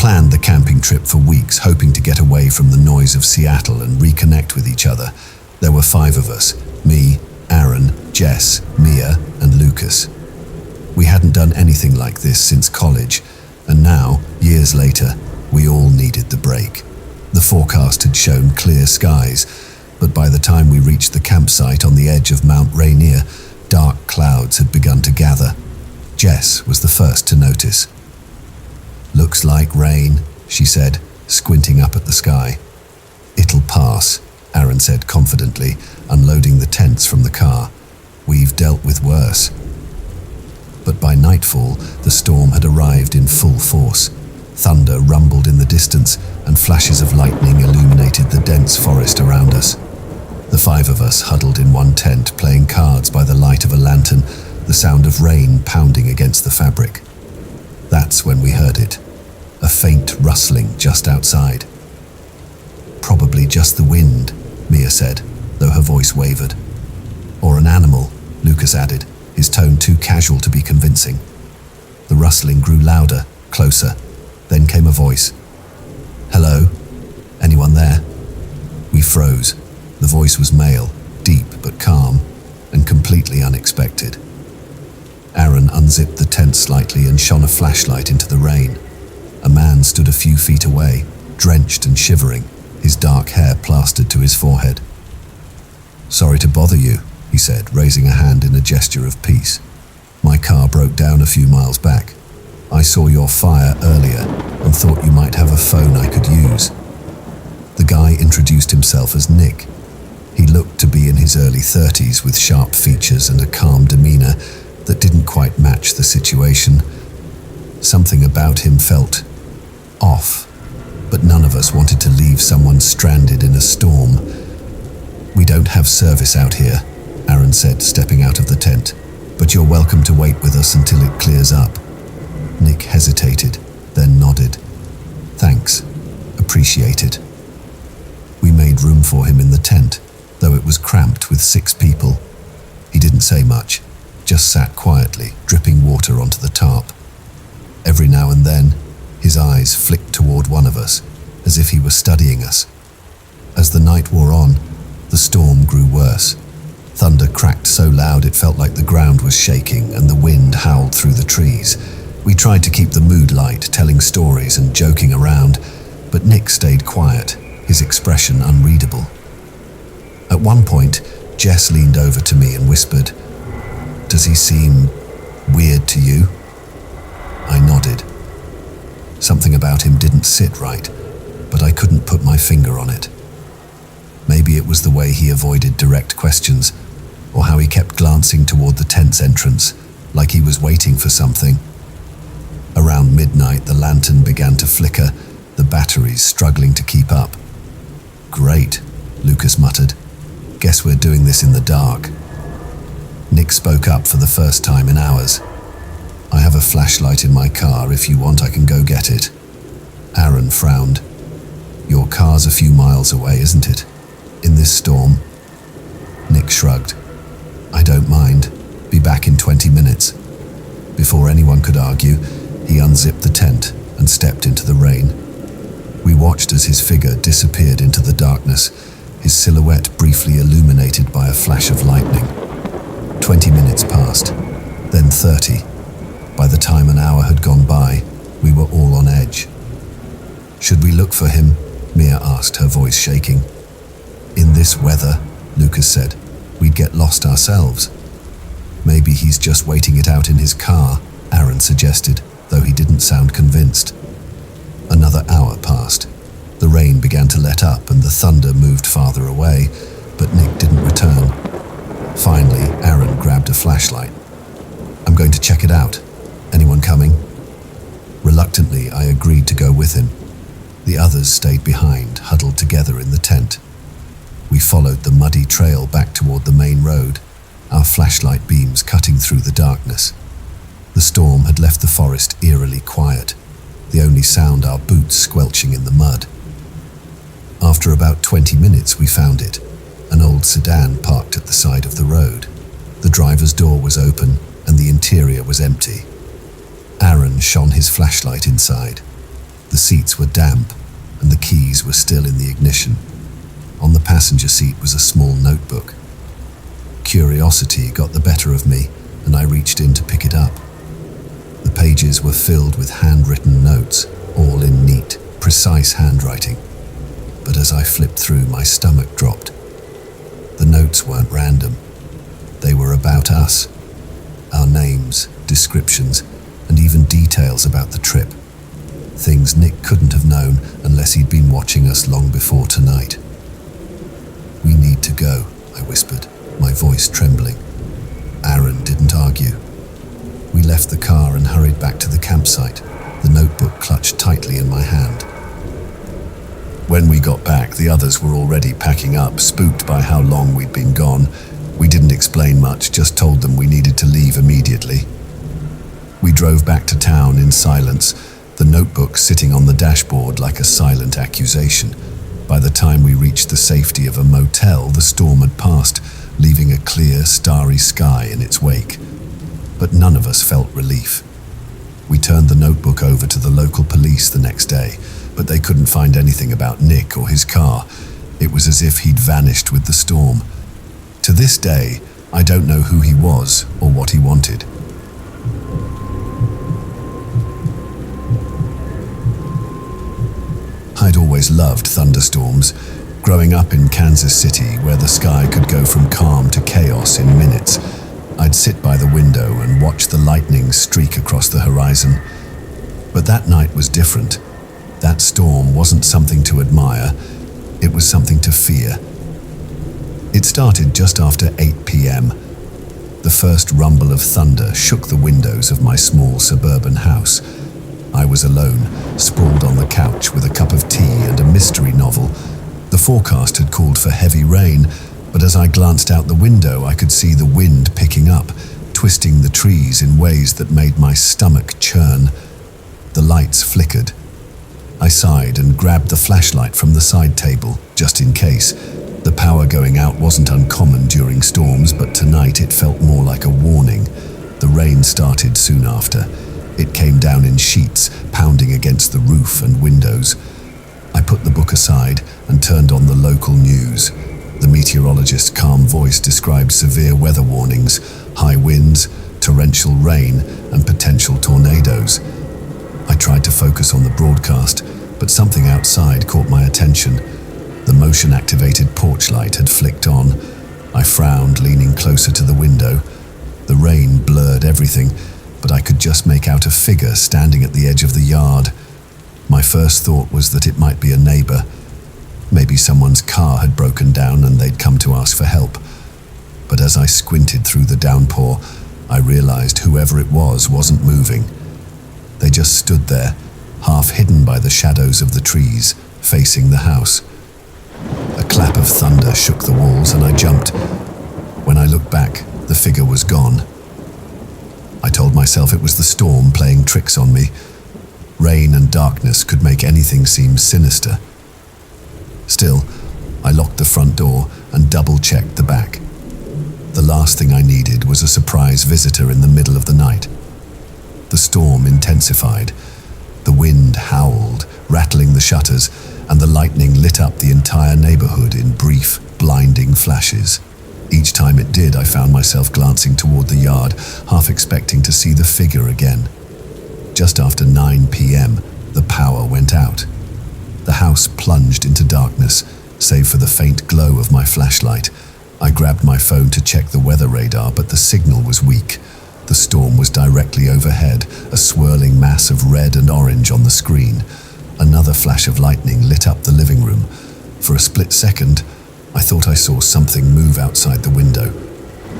planned the camping trip for weeks, hoping to get away from the noise of Seattle and reconnect with each other. There were 5 of us: me, Aaron, Jess, Mia, and Lucas. We hadn't done anything like this since college, and now, years later, we all needed the break. The forecast had shown clear skies, but by the time we reached the campsite on the edge of Mount Rainier, dark clouds had begun to gather. Jess was the first to notice. "Looks like rain," she said, squinting up at the sky. "It'll pass," Aaron said confidently, unloading the tents from the car. "We've dealt with worse." But by nightfall, the storm had arrived in full force. Thunder rumbled in the distance, and flashes of lightning illuminated the dense forest around us. The 5 of us huddled in one tent, playing cards by the light of a lantern, the sound of rain pounding against the fabric. That's when we heard it, a faint rustling just outside. "Probably just the wind," Mia said, though her voice wavered. "Or an animal," Lucas added, his tone too casual to be convincing. The rustling grew louder, closer. Then came a voice. "Hello? Anyone there?" We froze. The voice was male, deep but calm, and completely unexpected. Aaron unzipped the tent slightly and shone a flashlight into the rain. A man stood a few feet away, drenched and shivering, his dark hair plastered to his forehead. "Sorry to bother you," he said, raising a hand in a gesture of peace. "My car broke down a few miles back. I saw your fire earlier and thought you might have a phone I could use." The guy introduced himself as Nick. He looked to be in his early 30s with sharp features and a calm demeanor that didn't quite match the situation. Something about him felt off, but none of us wanted to leave someone stranded in a storm. "We don't have service out here," Aaron said, stepping out of the tent, "but you're welcome to wait with us until it clears up." Nick hesitated, then nodded. "Thanks. Appreciated." We made room for him in the tent, though it was cramped with 6 people. He didn't say much, just sat quietly, dripping water onto the tarp. Every now and then, his eyes flicked toward one of us, as if he were studying us. As the night wore on, the storm grew worse. Thunder cracked so loud it felt like the ground was shaking, and the wind howled through the trees. We tried to keep the mood light, telling stories and joking around, but Nick stayed quiet, his expression unreadable. At one point, Jess leaned over to me and whispered, "Does he seem weird to you?" I nodded. Something about him didn't sit right, but I couldn't put my finger on it. Maybe it was the way he avoided direct questions, or how he kept glancing toward the tent's entrance, like he was waiting for something. Around midnight, the lantern began to flicker, the batteries struggling to keep up. "Great," Lucas muttered. "Guess we're doing this in the dark." Nick spoke up for the first time in hours. "I have a flashlight in my car. If you want, I can go get it." Aaron frowned. "Your car's a few miles away, isn't it? In this storm?" Nick shrugged. "I don't mind. Be back in 20 minutes." Before anyone could argue, he unzipped the tent and stepped into the rain. We watched as his figure disappeared into the darkness, his silhouette briefly illuminated by a flash of lightning. 20 minutes passed, then 30. By the time an hour had gone by, we were all on edge. "Should we look for him?" Mia asked, her voice shaking. "In this weather," Lucas said, "we'd get lost ourselves." "Maybe he's just waiting it out in his car," Aaron suggested, though he didn't sound convinced. Another hour passed. The rain began to let up and the thunder moved farther away, but Nick didn't return. Finally, Aaron grabbed a flashlight. "I'm going to check it out. Anyone coming?" Reluctantly, I agreed to go with him. The others stayed behind, huddled together in the tent. We followed the muddy trail back toward the main road, our flashlight beams cutting through the darkness. The storm had left the forest eerily quiet, the only sound our boots squelching in the mud. After about 20 minutes, we found it, an old sedan parked at the side of the road. The driver's door was open and the interior was empty. Aaron shone his flashlight inside. The seats were damp, and the keys were still in the ignition. On the passenger seat was a small notebook. Curiosity got the better of me, and I reached in to pick it up. The pages were filled with handwritten notes, all in neat, precise handwriting. But as I flipped through, my stomach dropped. The notes weren't random. They were about us. Our names, descriptions, and even details about the trip. Things Nick couldn't have known unless he'd been watching us long before tonight. "We need to go," I whispered, my voice trembling. Aaron didn't argue. We left the car and hurried back to the campsite, the notebook clutched tightly in my hand. When we got back, the others were already packing up, spooked by how long we'd been gone. We didn't explain much, just told them we needed to leave immediately. We drove back to town in silence, the notebook sitting on the dashboard like a silent accusation. By the time we reached the safety of a motel, the storm had passed, leaving a clear, starry sky in its wake. But none of us felt relief. We turned the notebook over to the local police the next day, but they couldn't find anything about Nick or his car. It was as if he'd vanished with the storm. To this day, I don't know who he was or what he wanted. I'd always loved thunderstorms. Growing up in Kansas City, where the sky could go from calm to chaos in minutes, I'd sit by the window and watch the lightning streak across the horizon. But that night was different. That storm wasn't something to admire, it was something to fear. It started just after 8 p.m. The first rumble of thunder shook the windows of my small suburban house. I was alone, sprawled on the couch with a cup of tea and a mystery novel. The forecast had called for heavy rain, but as I glanced out the window, I could see the wind picking up, twisting the trees in ways that made my stomach churn. The lights flickered. I sighed and grabbed the flashlight from the side table, just in case. The power going out wasn't uncommon during storms, but tonight it felt more like a warning. The rain started soon after. It came down in sheets, pounding against the roof and windows. I put the book aside and turned on the local news. The meteorologist's calm voice described severe weather warnings, high winds, torrential rain, and potential tornadoes. I tried to focus on the broadcast, but something outside caught my attention. The motion-activated porch light had flicked on. I frowned, leaning closer to the window. The rain blurred everything, but I could just make out a figure standing at the edge of the yard. My first thought was that it might be a neighbor. Maybe someone's car had broken down and they'd come to ask for help. But as I squinted through the downpour, I realized whoever it was wasn't moving. They just stood there, half hidden by the shadows of the trees, facing the house. A clap of thunder shook the walls and I jumped. When I looked back, the figure was gone. I told myself it was the storm playing tricks on me. Rain and darkness could make anything seem sinister. Still, I locked the front door and double-checked the back. The last thing I needed was a surprise visitor in the middle of the night. The storm intensified. The wind howled, rattling the shutters, and the lightning lit up the entire neighborhood in brief, blinding flashes. Each time it did, I found myself glancing toward the yard, half expecting to see the figure again. Just after 9 p.m., the power went out. The house plunged into darkness, save for the faint glow of my flashlight. I grabbed my phone to check the weather radar, but the signal was weak. The storm was directly overhead, a swirling mass of red and orange on the screen. Another flash of lightning lit up the living room. For a split second, I thought I saw something move outside the window.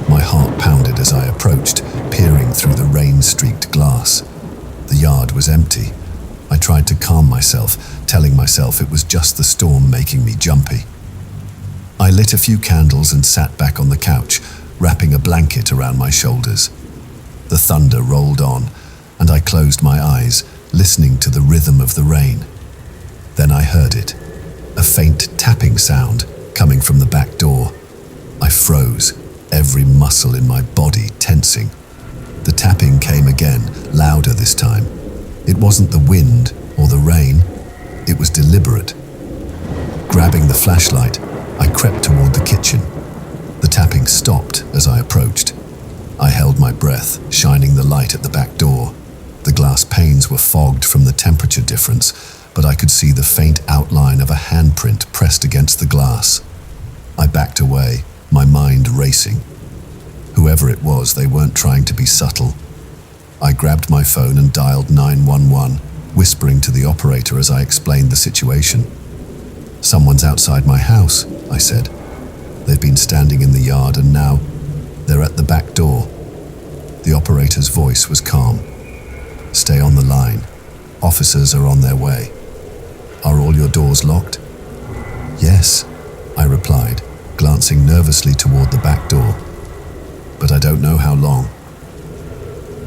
My heart pounded as I approached, peering through the rain-streaked glass. The yard was empty. I tried to calm myself, telling myself it was just the storm making me jumpy. I lit a few candles and sat back on the couch, wrapping a blanket around my shoulders. The thunder rolled on, and I closed my eyes, listening to the rhythm of the rain. Then I heard it, a faint tapping sound coming from the back door. I froze, every muscle in my body tensing. The tapping came again, louder this time. It wasn't the wind or the rain. It was deliberate. Grabbing the flashlight, I crept toward the kitchen. The tapping stopped as I approached. I held my breath, shining the light at the back door. The glass panes were fogged from the temperature difference, but I could see the faint outline of a handprint pressed against the glass. I backed away, my mind racing. Whoever it was, they weren't trying to be subtle. I grabbed my phone and dialed 911, whispering to the operator as I explained the situation. "Someone's outside my house," I said. "They've been standing in the yard and now they're at the back door." The operator's voice was calm. "Stay on the line. Officers are on their way." "Are all your doors locked?" "Yes," I replied, glancing nervously toward the back door. "But I don't know how long."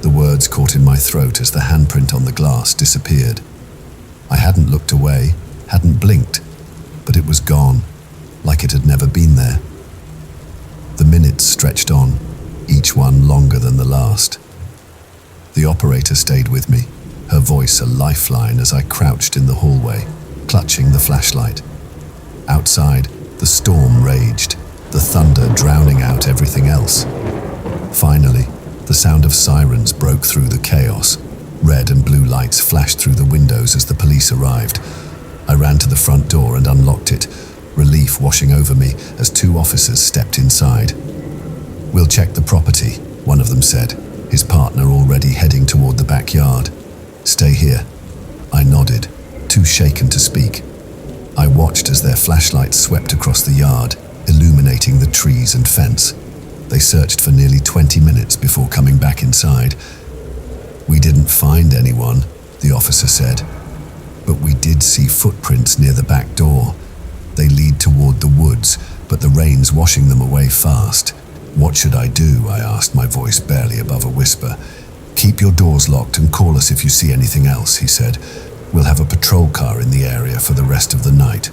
The words caught in my throat as the handprint on the glass disappeared. I hadn't looked away, hadn't blinked, but it was gone, like it had never been there. The minutes stretched on, each one longer than the last. The operator stayed with me, her voice a lifeline as I crouched in the hallway, clutching the flashlight. Outside, the storm raged, the thunder drowning out everything else. Finally, the sound of sirens broke through the chaos. Red and blue lights flashed through the windows as the police arrived. I ran to the front door and unlocked it, relief washing over me as two officers stepped inside. "We'll check the property," one of them said, his partner already heading toward the backyard. "Stay here." I nodded, too shaken to speak. I watched as their flashlights swept across the yard, illuminating the trees and fence. They searched for nearly 20 minutes before coming back inside. "We didn't find anyone," the officer said, "but we did see footprints near the back door. They lead toward the woods, but the rain's washing them away fast." "What should I do?" I asked, my voice barely above a whisper. "Keep your doors locked and call us if you see anything else," he said. "We'll have a patrol car in the area for the rest of the night."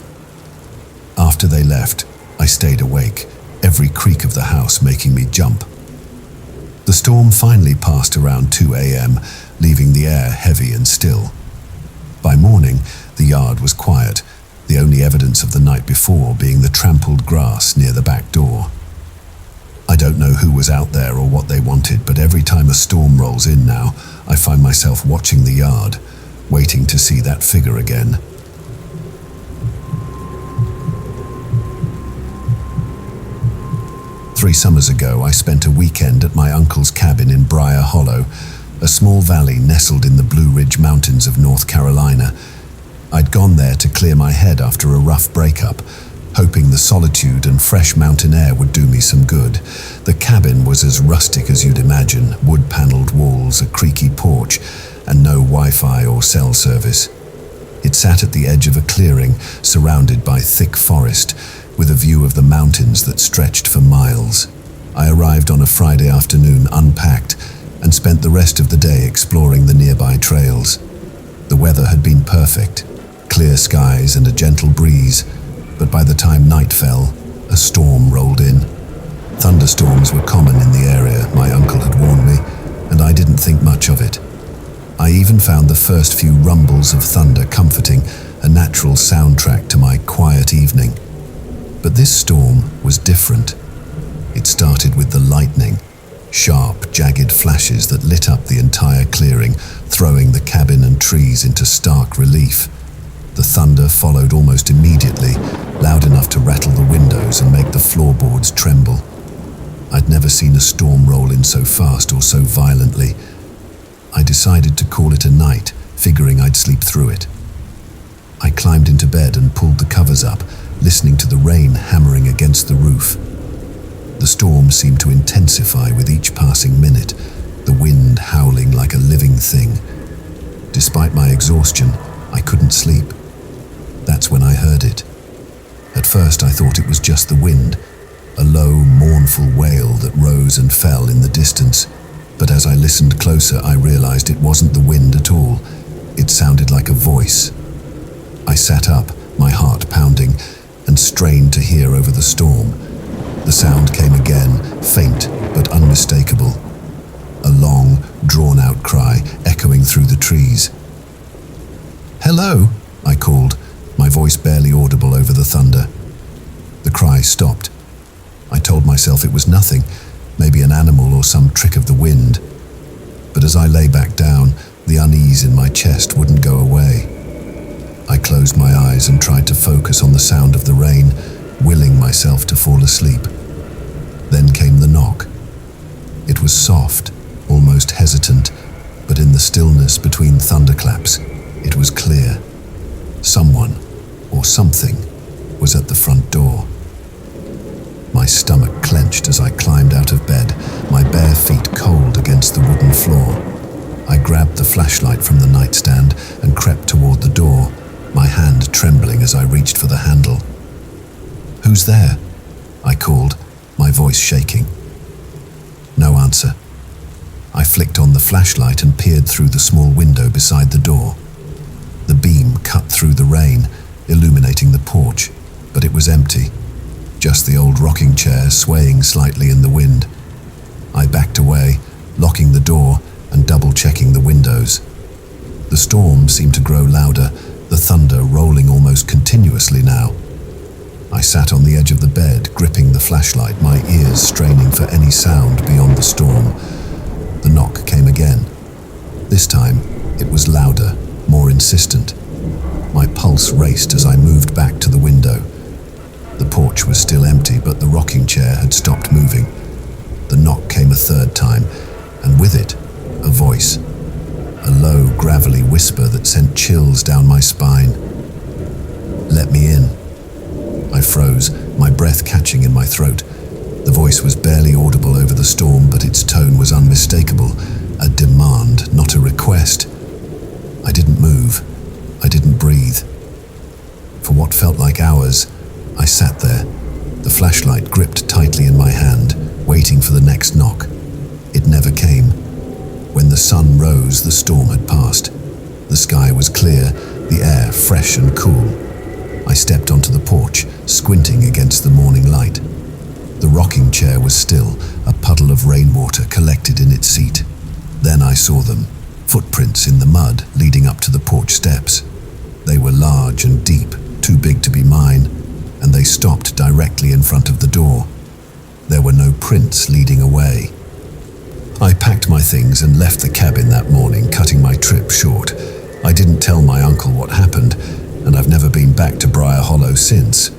After they left, I stayed awake, every creak of the house making me jump. The storm finally passed around 2 a.m., leaving the air heavy and still. By morning, the yard was quiet, the only evidence of the night before being the trampled grass near the back door. I don't know who was out there or what they wanted, but every time a storm rolls in now, I find myself watching the yard, waiting to see that figure again. Three summers ago, I spent a weekend at my uncle's cabin in Briar Hollow, a small valley nestled in the Blue Ridge Mountains of North Carolina. I'd gone there to clear my head after a rough breakup, hoping the solitude and fresh mountain air would do me some good. The cabin was as rustic as you'd imagine, wood-paneled walls, a creaky porch, and no Wi-Fi or cell service. It sat at the edge of a clearing, surrounded by thick forest, with a view of the mountains that stretched for miles. I arrived on a Friday afternoon unpacked and spent the rest of the day exploring the nearby trails. The weather had been perfect, clear skies and a gentle breeze, but by the time night fell, a storm rolled in. Thunderstorms were common in the area, my uncle had warned me, and I didn't think much of it. I even found the first few rumbles of thunder comforting, a natural soundtrack to my quiet evening. But this storm was different. It started with the lightning, sharp, jagged flashes that lit up the entire clearing, throwing the cabin and trees into stark relief. The thunder followed almost immediately, loud enough to rattle the windows and make the floorboards tremble. I'd never seen a storm roll in so fast or so violently. I decided to call it a night, figuring I'd sleep through it. I climbed into bed and pulled the covers up, listening to the rain hammering against the roof. The storm seemed to intensify with each passing minute, the wind howling like a living thing. Despite my exhaustion, I couldn't sleep. That's when I heard it. At first I thought it was just the wind, a low, mournful wail that rose and fell in the distance. But as I listened closer, I realized it wasn't the wind at all. It sounded like a voice. I sat up, my heart pounding, and strained to hear over the storm. The sound came again, faint but unmistakable. A long, drawn-out cry echoing through the trees. "Hello," I called, my voice barely audible over the thunder. The cry stopped. I told myself it was nothing, maybe an animal or some trick of the wind. But as I lay back down, the unease in my chest wouldn't go away. I closed my eyes and tried to focus on the sound of the rain, willing myself to fall asleep. Then came the knock. It was soft, almost hesitant, but in the stillness between thunderclaps, it was clear. Someone, or something, was at the front door. My stomach clenched as I climbed out of bed, my bare feet cold against the wooden floor. I grabbed the flashlight from the nightstand and crept toward the door, my hand trembling as I reached for the handle. "Who's there?" I called, my voice shaking. No answer. I flicked on the flashlight and peered through the small window beside the door. The beam cut through the rain, illuminating the porch, but it was empty. Just the old rocking chair swaying slightly in the wind. I backed away, locking the door and double-checking the windows. The storm seemed to grow louder, the thunder rolling almost continuously now. I sat on the edge of the bed, gripping the flashlight, my ears straining for any sound beyond the storm. The knock came again. This time, it was louder, more insistent. My pulse raced as I moved back to the window. The porch was still empty, but the rocking chair had stopped moving. The knock came a third time, and with it, a voice. A low, gravelly whisper that sent chills down my spine. "Let me in." I froze, my breath catching in my throat. The voice was barely audible over the storm, but its tone was unmistakable. A demand, not a request. I didn't move. I didn't breathe. For what felt like hours, I sat there, the flashlight gripped tightly in my hand, waiting for the next knock. It never came. When the sun rose, the storm had passed. The sky was clear, the air fresh and cool. I stepped onto the porch, squinting against the morning light. The rocking chair was still, a puddle of rainwater collected in its seat. Then I saw them, footprints in the mud leading up to the porch steps. They were large and deep, too big to be mine, and they stopped directly in front of the door. There were no prints leading away. I packed my things and left the cabin that morning, cutting my trip short. I didn't tell my uncle what happened, and I've never been back to Briar Hollow since.